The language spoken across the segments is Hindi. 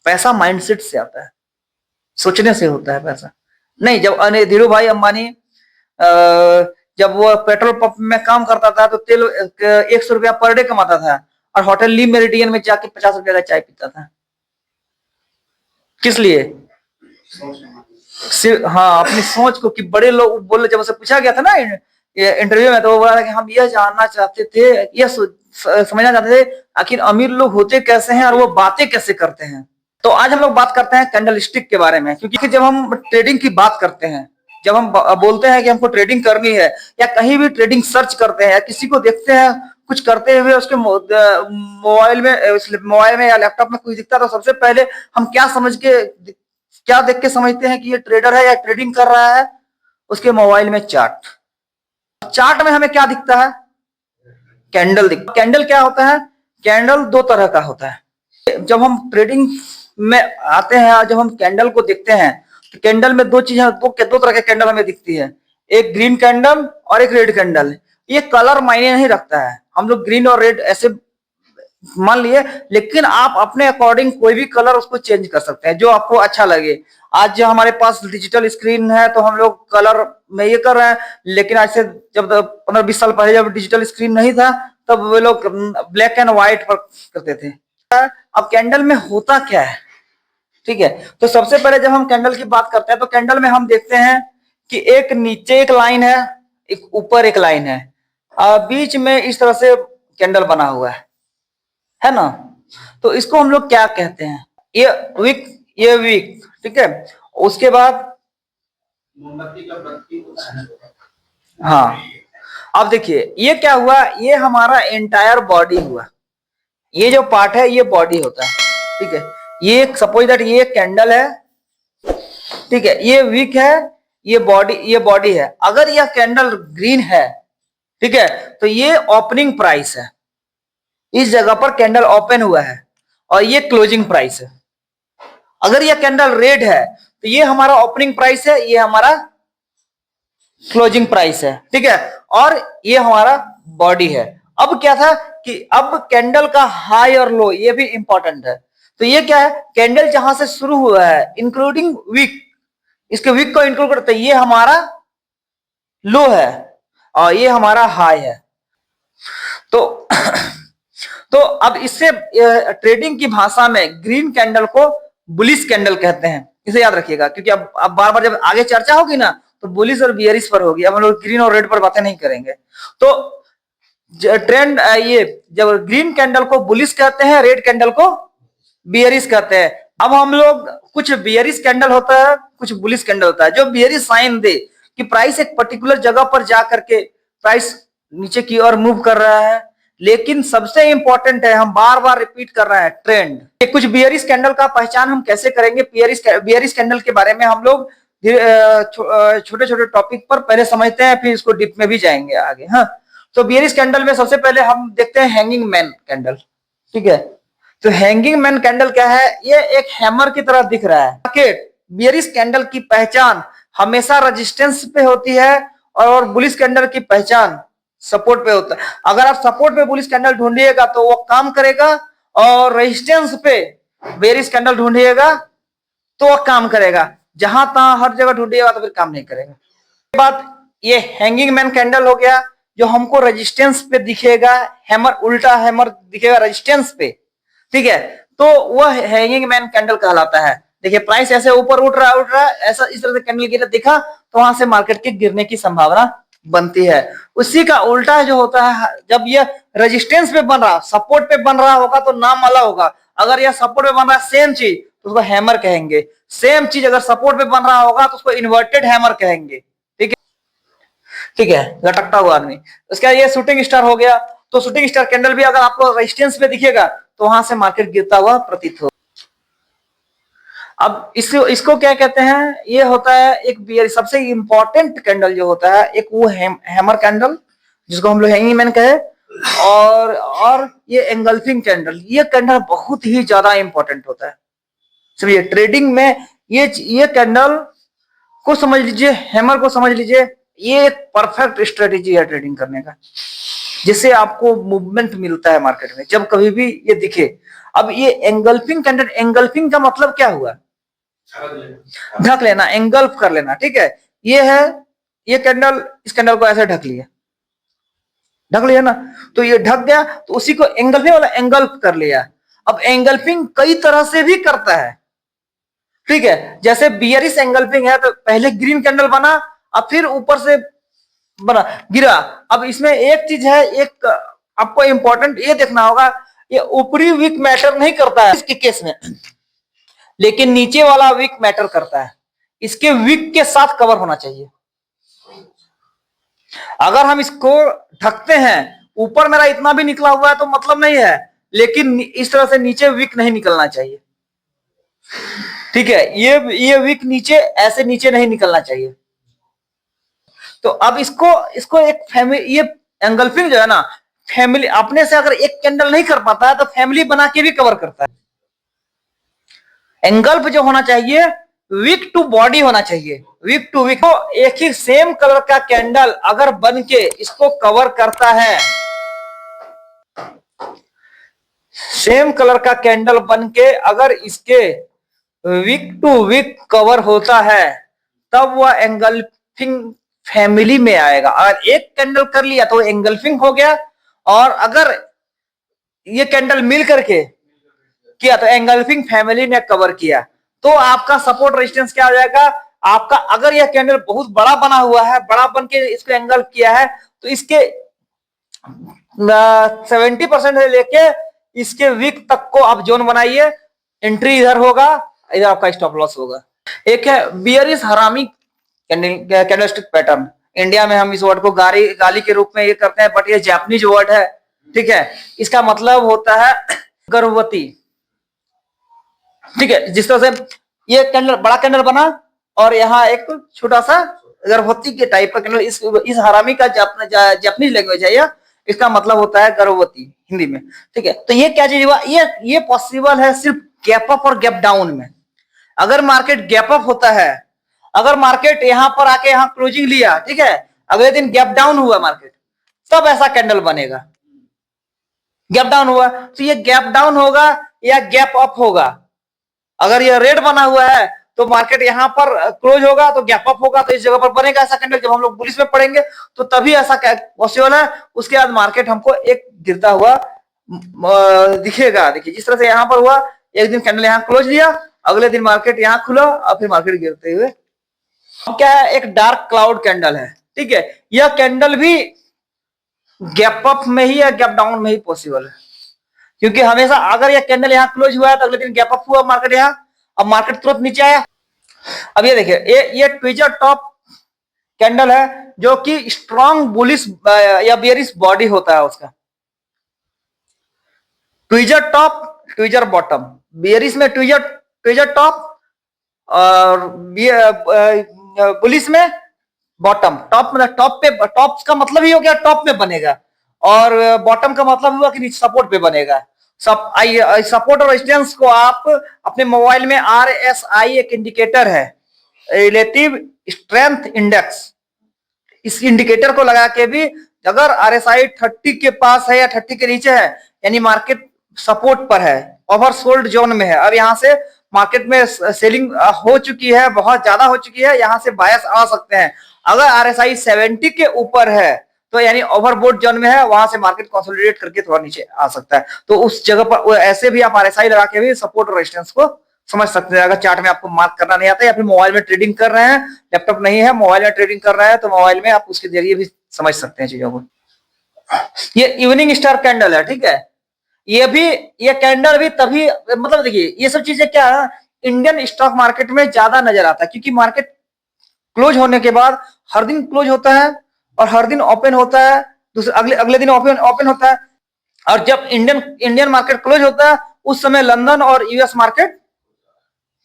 पैसा माइंडसेट से आता है, सोचने से होता है पैसा। नहीं, जब धीरू भाई अंबानी जब वो पेट्रोल पंप में काम करता था तो तेल 100 रुपया पर डे कमाता था और होटल ली मेरिडियन में जाके 50 रुपया का चाय पीता था। किस लिए? हाँ, अपनी सोच को। कि बड़े लोग बोले, जब उसे पूछा गया था ना इंटरव्यू में, तो वो बोला कि हम यह जानना चाहते थे, यह समझना चाहते थे आखिर अमीर लोग होते कैसे हैं और वो बातें कैसे करते हैं। तो आज हम लोग बात करते हैं कैंडल स्टिक के बारे में, क्योंकि जब हम ट्रेडिंग की बात करते हैं, जब हम बोलते हैं कि हमको ट्रेडिंग करनी है या कहीं भी ट्रेडिंग सर्च करते हैं या किसी को देखते हैं कुछ करते हुए, उसके मोबाइल में या लैपटॉप में कुछ दिखता है, तो सबसे पहले हम क्या देख के समझते हैं कि ये ट्रेडर है या ट्रेडिंग कर रहा है? उसके मोबाइल में चार्ट में हमें क्या दिखता है? कैंडल दिखता है। कैंडल क्या होता है? कैंडल दो तरह का होता है। जब हम ट्रेडिंग में आते हैं और जब हम कैंडल को देखते हैं तो कैंडल में दो तरह के कैंडल हमें दिखती है, एक ग्रीन कैंडल और एक रेड कैंडल। ये कलर मायने नहीं रखता है, हम लोग ग्रीन और रेड ऐसे मान लिए, लेकिन आप अपने अकॉर्डिंग कोई भी कलर उसको चेंज कर सकते हैं जो आपको अच्छा लगे। आज जो हमारे पास डिजिटल स्क्रीन है तो हम लोग कलर में ये कर रहे हैं, लेकिन आज से जब 15-20 साल पहले जब डिजिटल स्क्रीन नहीं था तब वे लोग ब्लैक एंड व्हाइट पर करते थे। अब कैंडल में होता क्या है? ठीक है, तो सबसे पहले जब हम कैंडल की बात करते हैं तो कैंडल में हम देखते हैं कि एक नीचे एक लाइन है, एक ऊपर एक लाइन है, बीच में इस तरह से कैंडल बना हुआ है ना। तो इसको हम लोग क्या कहते हैं? ये वीक, ठीक है। उसके बाद मोमबत्ती का बत्ती। हाँ, अब देखिए ये क्या हुआ, ये हमारा एंटायर बॉडी हुआ, ये जो पार्ट है ये बॉडी होता है, ठीक है। ये सपोज दैट ये कैंडल है, ठीक है, ये वीक है, ये बॉडी है। अगर यह कैंडल ग्रीन है, ठीक है, तो ये ओपनिंग प्राइस है, इस जगह पर कैंडल ओपन हुआ है, और ये क्लोजिंग प्राइस है। अगर यह कैंडल रेड है तो ये हमारा ओपनिंग प्राइस है, ये हमारा क्लोजिंग प्राइस है, ठीक है, और ये हमारा बॉडी है। अब क्या था कि अब कैंडल का हाई और लो ये भी इंपॉर्टेंट है। तो ये क्या है? कैंडल जहां से शुरू हुआ है इंक्लूडिंग वीक, इसके वीक को इंक्लूड करते हैं, ये हमारा लो है और ये हमारा हाई है। तो अब इससे ट्रेडिंग की भाषा में ग्रीन कैंडल को बुलिश कैंडल कहते हैं, इसे याद रखिएगा, क्योंकि अब बार बार जब आगे चर्चा होगी ना तो बुलिश और बियरिश पर होगी। अब हम लोग ग्रीन और रेड पर बातें नहीं करेंगे। तो ट्रेंड ये जब ग्रीन कैंडल को बुलिश कहते हैं, रेड कैंडल को बियरिश कहते हैं। अब हम लोग कुछ बियरिश कैंडल होता है, कुछ बुलिश कैंडल होता है, जो बियरिश साइन दे कि प्राइस एक पर्टिकुलर जगह पर जा करके प्राइस नीचे की ओर मूव कर रहा है। लेकिन सबसे इंपॉर्टेंट है, हम बार बार रिपीट कर रहे हैं, ट्रेंड। कुछ बियरिश कैंडल का पहचान हम कैसे करेंगे? बियरिश कैंडल के बारे में हम लोग छोटे छोटे टॉपिक पर पहले समझते हैं, फिर इसको डीप में भी जाएंगे आगे। हाँ, तो बियरिश कैंडल में सबसे पहले हम देखते हैं हैंगिंग मैन कैंडल, ठीक है। तो हैंगिंग मैन कैंडल क्या है? ये एक हैमर की तरह दिख रहा है। मार्केट बियरिश कैंडल की पहचान हमेशा रेजिस्टेंस पे होती है और बुलिश कैंडल की पहचान सपोर्ट पे होता है। अगर आप सपोर्ट पे बुलिश कैंडल ढूंढिएगा तो वो काम करेगा, और रेजिस्टेंस पे बेरिश कैंडल ढूंढिएगा तो वो काम करेगा। जहां तहां हर जगह ढूंढिएगा तो फिर काम नहीं करेगा। उसके बाद ये हैंगिंग मैन कैंडल हो गया, जो हमको रेजिस्टेंस पे दिखेगा, हैमर, उल्टा हैमर दिखेगा रेजिस्टेंस पे, ठीक है, तो वह हैंगिंग मैन कैंडल कहलाता है। देखिए प्राइस ऐसे ऊपर उठ रहा है, ऐसा इस तरह से कैंडल गिरा दिखा तो वहां से मार्केट के गिरने की संभावना बनती है। उसी का उल्टा जो होता है, जब यह रेजिस्टेंस पे बन रहा, सपोर्ट पे बन रहा होगा तो नाम अलग होगा। अगर यह सपोर्ट पे बन रहा है सेम चीज तो उसको हैमर कहेंगे। सेम चीज अगर सपोर्ट पे बन रहा होगा तो उसको इन्वर्टेड हैमर कहेंगे, ठीक है, ठीक है, लटकता हुआ आदमी। उसके बाद ये शूटिंग स्टार हो गया। तो शूटिंग स्टार कैंडल भी अगर आपको रेजिस्टेंस पे दिखेगा तो वहां से मार्केट गिरता हुआ प्रतीत हो। अब इसको क्या कहते हैं? ये होता है एक बियर, सबसे इंपॉर्टेंट कैंडल जो होता है, एक वो हैमर कैंडल जिसको हम लोग हैंगिंग मैन कहे, और ये एंगल्फिंग कैंडल। ये कैंडल बहुत ही ज्यादा इंपॉर्टेंट होता है। समझिए ट्रेडिंग में ये कैंडल को समझ लीजिए, हैमर को समझ लीजिए, ये एक परफेक्ट स्ट्रेटेजी है ट्रेडिंग करने का। जिससे आपको मूवमेंट मिलता है मार्केट में जब कभी भी ये दिखे। अब ये एंगल्फिंग कैंडल, एंगल्फिंग का मतलब क्या हुआ? ढक लेना, एंगल्फ कर लेना, ठीक है। ये है, ये कैंडल, इस कैंडल को ऐसे ढक लिया, ढक लिया ना, तो ये ढक गया, तो उसी को एंगल्फिंग वाला एंगल्फ कर लिया। अब एंगल्फिंग कई तरह से भी करता है, ठीक है। जैसे बियरिश एंगल्फिंग है, तो पहले ग्रीन कैंडल बना, अब फिर ऊपर से बना, गिरा। अब इसमें एक चीज है, एक आपको इंपॉर्टेंट ये देखना होगा, ये ऊपरी विक मैटर नहीं करता है इसके केस में, लेकिन नीचे वाला विक मैटर करता है। इसके विक के साथ कवर होना चाहिए। अगर हम इसको ढकते हैं, ऊपर मेरा इतना भी निकला हुआ है तो मतलब नहीं है, लेकिन इस तरह से नीचे विक नहीं निकलना चाहिए, ठीक है। ये विक नीचे, ऐसे नीचे नहीं निकलना चाहिए। तो अब इसको इसको एक फैमिली, ये एंगल्फिंग जो है ना, फैमिली अपने से अगर एक कैंडल नहीं कर पाता है तो फैमिली बना के भी कवर करता है। एंगल्फ जो होना चाहिए, विक टू बॉडी होना चाहिए, विक टू विक। तो एक ही सेम कलर का कैंडल अगर बन के इसको कवर करता है, सेम कलर का कैंडल बन के अगर इसके विक टू विक कवर होता है, तब वह एंगल्फिंग फैमिली में आएगा। अगर एक कैंडल कर लिया तो एंगल्फिंग हो गया, और अगर ये कैंडल मिल करके किया तो एंगल्फिंग फैमिली ने कवर किया। तो आपका सपोर्ट रेजिस्टेंस क्या हो जाएगा आपका? अगर यह कैंडल बहुत बड़ा बना हुआ है, बड़ा बन के इसको एंगल्फ किया है, तो इसके 70% से लेके इसके विक तक को आप जोन बनाइए। एंट्री इधर होगा, इधर आपका स्टॉप लॉस होगा। एक है बियरिश हरामी कैंडलस्टिक पैटर्न। इंडिया में हम इस वर्ड को गाली के रूप में ये करते हैं, बट ये जापानीज वर्ड है, ठीक है। इसका मतलब होता है गर्भवती, ठीक है। जिस तरह से ये कैंडल बड़ा कैंडल बना और यहाँ एक छोटा सा गर्भवती के टाइप का कैंडल, इस हरामी का जापानीज लैंग्वेज है यह, इसका मतलब होता है गर्भवती हिंदी में, ठीक है। तो ये क्या चीज हुआ, ये पॉसिबल है सिर्फ गैप अप और गैप डाउन में। अगर मार्केट गैप अप होता है, अगर मार्केट यहां पर आके यहां क्लोजिंग लिया, ठीक है, अगले दिन गैप डाउन हुआ मार्केट, तब ऐसा कैंडल बनेगा। गैप डाउन हुआ तो ये गैप डाउन होगा या गैप अप होगा। अगर ये रेड बना हुआ है तो मार्केट यहां पर क्लोज होगा तो गैप अप होगा, तो इस जगह पर बनेगा ऐसा कैंडल। जब हम लोग बुलिश में पढ़ेंगे तो तभी ऐसा पॉसिबल है। उसके बाद मार्केट हमको एक गिरता हुआ दिखेगा। देखिए जिस तरह से यहां पर हुआ, एक दिन कैंडल यहां क्लोज लिया, अगले दिन मार्केट यहां खुला और फिर मार्केट गिरते हुए। अब क्या है, एक डार्क क्लाउड कैंडल है, ठीक है। यह कैंडल भी गैप अप में ही या गैप डाउन में ही पॉसिबल है, क्योंकि हमेशा अगर यह कैंडल यहां क्लोज हुआ है तो अगले दिन गैप अप हुआ मार्केट यहां, अब मार्केट तुरंत नीचे आया। अब ये देखिए, ये ट्विजर टॉप कैंडल है जो कि स्ट्रॉन्ग बुलिश या बेयरिश बॉडी होता है उसका। Tweezer top, tweezer bottom, bearish में ट्विजर टॉप और बुलिश में बॉटम। टॉप मतलब टॉप पे, टॉप का मतलब ही हो गया टॉप में बनेगा, और बॉटम का मतलब हुआ कि नीचे सपोर्ट पे बनेगा। सपोर्ट और रेजिस्टेंस को आप अपने मोबाइल में RSI एक इंडिकेटर है, रिलेटिव स्ट्रेंथ इंडेक्स, इस इंडिकेटर को लगा के भी अगर RSI 30 के पास है या 30 के नीचे है, यानी मार्केट सपोर्ट पर है, ओवरसोल्ड जोन में है। अब यहां से मार्केट में सेलिंग हो चुकी है, बहुत ज्यादा हो चुकी है, यहां से बायस आ सकते हैं। अगर RSI 70 के ऊपर है तो यानी ओवरबोट जोन में है, वहां से मार्केट कंसोलिडेट करके थोड़ा नीचे आ सकता है। तो उस जगह पर ऐसे भी आप RSI लगा के भी सपोर्ट और रेजिस्टेंस को समझ सकते हैं। अगर चार्ट में आपको मार्क करना नहीं आता या फिर मोबाइल में ट्रेडिंग कर रहे हैं, लैपटॉप नहीं है, मोबाइल में ट्रेडिंग कर रहे हैं, तो मोबाइल में आप उसके जरिए भी समझ सकते हैं चीजों को। ये इवनिंग स्टार कैंडल है, ठीक है। ये कैंडल भी तभी, मतलब देखिए ये सब चीजें क्या है, इंडियन स्टॉक मार्केट में ज्यादा नजर आता है, क्योंकि मार्केट क्लोज होने के बाद हर दिन क्लोज होता है और हर दिन ओपन होता है, दूसरे अगले दिन ओपन होता है। और जब इंडियन मार्केट क्लोज होता है उस समय लंदन और यूएस मार्केट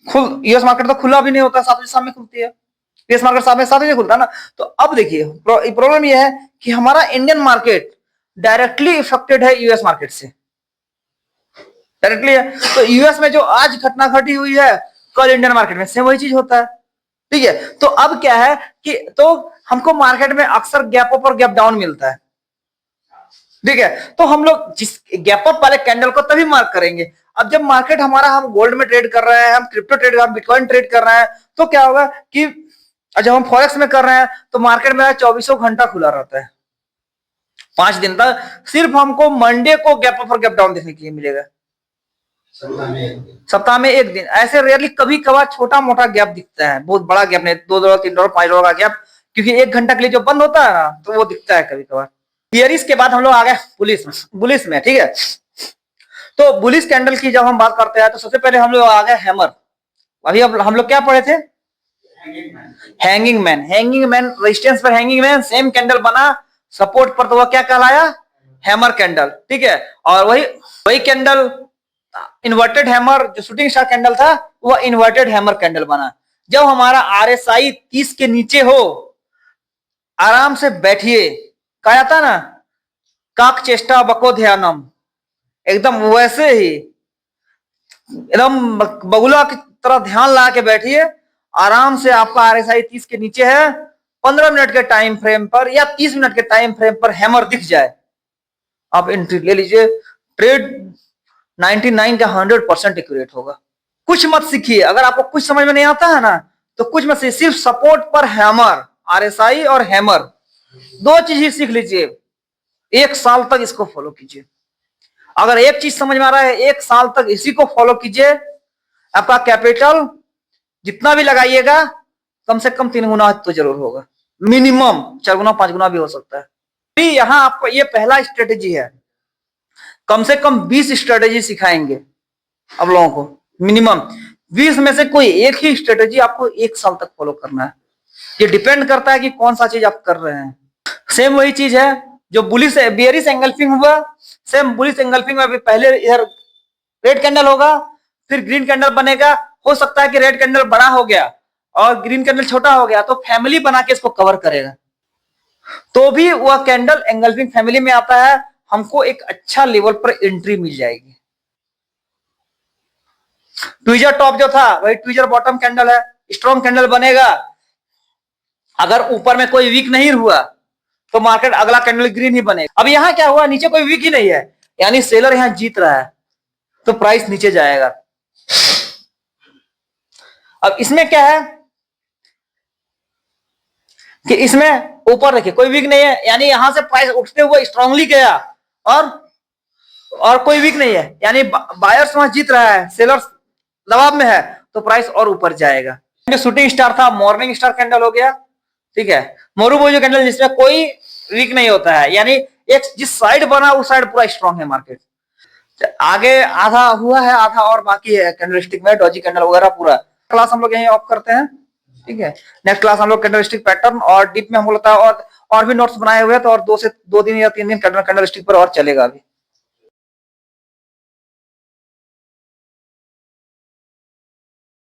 तो खुला भी नहीं होता, 7 बजे शाम में खुलती है। यूएस मार्केट 7 बजे खुलता है ना। तो अब देखिए प्रॉब्लम यह है कि हमारा इंडियन मार्केट डायरेक्टली इफेक्टेड है यूएस मार्केट से, डायरेक्टली है। तो यूएस में जो आज घटना घटी हुई है, कल इंडियन मार्केट में सेम वही चीज होता है, ठीक है। तो अब क्या है कि तो हमको मार्केट में अक्सर गैप अप और गैप डाउन मिलता है, ठीक है। तो हम लोग जिस गैप अप वाले कैंडल को तभी मार्क करेंगे। अब जब मार्केट हमारा, हम गोल्ड में ट्रेड कर रहे हैं, हम क्रिप्टो ट्रेड, हम बिटकॉइन ट्रेड कर रहे हैं, तो क्या होगा कि जब हम फॉरेक्स में कर रहे हैं तो मार्केट में 24 घंटा खुला रहता है, 5 दिन तक। सिर्फ हमको मंडे को गैप अप और गैप डाउन देखने के लिए मिलेगा, सप्ताह में एक दिन। ऐसे रेयरली कभी कभार छोटा मोटा गैप दिखता है, बहुत बड़ा गैप नहीं, $2, $3, $5 का गैप, क्योंकि 1 घंटा के लिए जो बंद होता है ना, तो वो दिखता है कभी कभार। बियरिश के बाद हम लोग आ गए बुलिश में, ठीक है। तो बुलिश कैंडल की जब हम बात करते हैं तो सबसे पहले हम लोग आ गए हैमर। अभी अब हम लोग क्या पढ़े थे? Hanging man. Hanging man resistance पर हैंगिंग मैन, सेम कैंडल बना, सपोर्ट पर, तो वह क्या कहलाया? हैमर कैंडल, ठीक है। और वही कैंडल इन्वर्टेड हैमर, जो शूटिंग स्टार कैंडल था, वह इन्वर्टेड हैमर कैंडल बना। जब हमारा RSI 30 के नीचे हो, आराम से बैठिए, कहा जाता ना, काक चेष्टा बको ध्यानम, एकदम वैसे ही एकदम बगुला की तरह ध्यान लगा के बैठिए। आराम से आपका RSI 30 के नीचे है, 15 मिनट के टाइम फ्रेम पर या 30 मिनट के टाइम फ्रेम पर हैमर दिख जाए, आप एंट्री ले लीजिए। ट्रेड 99 का 100% एक्यूरेट होगा। कुछ मत सीखिए, अगर आपको कुछ समझ में नहीं आता है ना, तो कुछ मत सीखिए, सिर्फ सपोर्ट पर हैमर, RSI और हैमर, 2 चीज ही सीख लीजिए। 1 साल तक इसको फॉलो कीजिए। अगर एक चीज समझ में आ रहा है, 1 साल तक इसी को फॉलो कीजिए, आपका कैपिटल जितना भी लगाइएगा कम से कम 3 गुना तो जरूर होगा, मिनिमम 4 गुना 5 गुना भी हो सकता है। यहां आपको ये पहला स्ट्रेटेजी है, कम से कम 20 स्ट्रेटेजी सिखाएंगे आप लोगों को, मिनिमम 20 में से कोई एक ही स्ट्रेटेजी आपको 1 साल तक फॉलो करना है। ये डिपेंड करता है कि कौन सा चीज आप कर रहे हैं। सेम वही चीज है जो बुलिश बियरिश एंगल्फिंग हुआ, सेम बुलिश एंगल्फिंग में भी पहले इधर रेड कैंडल होगा, फिर ग्रीन कैंडल बनेगा। हो सकता है कि रेड कैंडल बड़ा हो गया और ग्रीन कैंडल छोटा हो गया, तो फैमिली बना के इसको कवर करेगा, तो भी वह कैंडल एंगल्फिंग फैमिली में आता है, हमको एक अच्छा लेवल पर एंट्री मिल जाएगी। ट्विजर टॉप जो था वही ट्विजर बॉटम कैंडल है, स्ट्रॉन्ग कैंडल बनेगा। अगर ऊपर में कोई वीक नहीं हुआ तो मार्केट अगला कैंडल ग्रीन ही बनेगा। अब यहां क्या हुआ, नीचे कोई वीक ही नहीं है, यानी सेलर यहां जीत रहा है, तो प्राइस नीचे जाएगा। अब इसमें क्या है कि इसमें ऊपर देखिए कोई वीक नहीं है, यानी यहां से प्राइस उठते हुए स्ट्रांगली गया, और कोई वीक नहीं है, यानी बायर्स वहां जीत रहा है, सेलर्स दबाव में है, तो प्राइस और ऊपर जाएगा। जो शूटिंग स्टार था, मॉर्निंग स्टार कैंडल हो गया, ठीक है। मोरूबोजो कैंडल जिसमें कोई वीक नहीं होता है, यानी एक जिस साइड बना उस साइड पूरा स्ट्रांग है मार्केट। आगे आधा हुआ है, आधा और बाकी है कैंडलस्टिक में, डॉजी कैंडल वगैरह पूरा। क्लास हम लोग यहीं ऑफ करते हैं, ठीक है। नेक्स्ट क्लास हम लोग कैंडलस्टिक पैटर्न और डीप में हम लोग और भी नोट्स बनाए हुए हैं, तो और 2 दिन या 3 दिन कैंडलस्टिक पर और चलेगा अभी।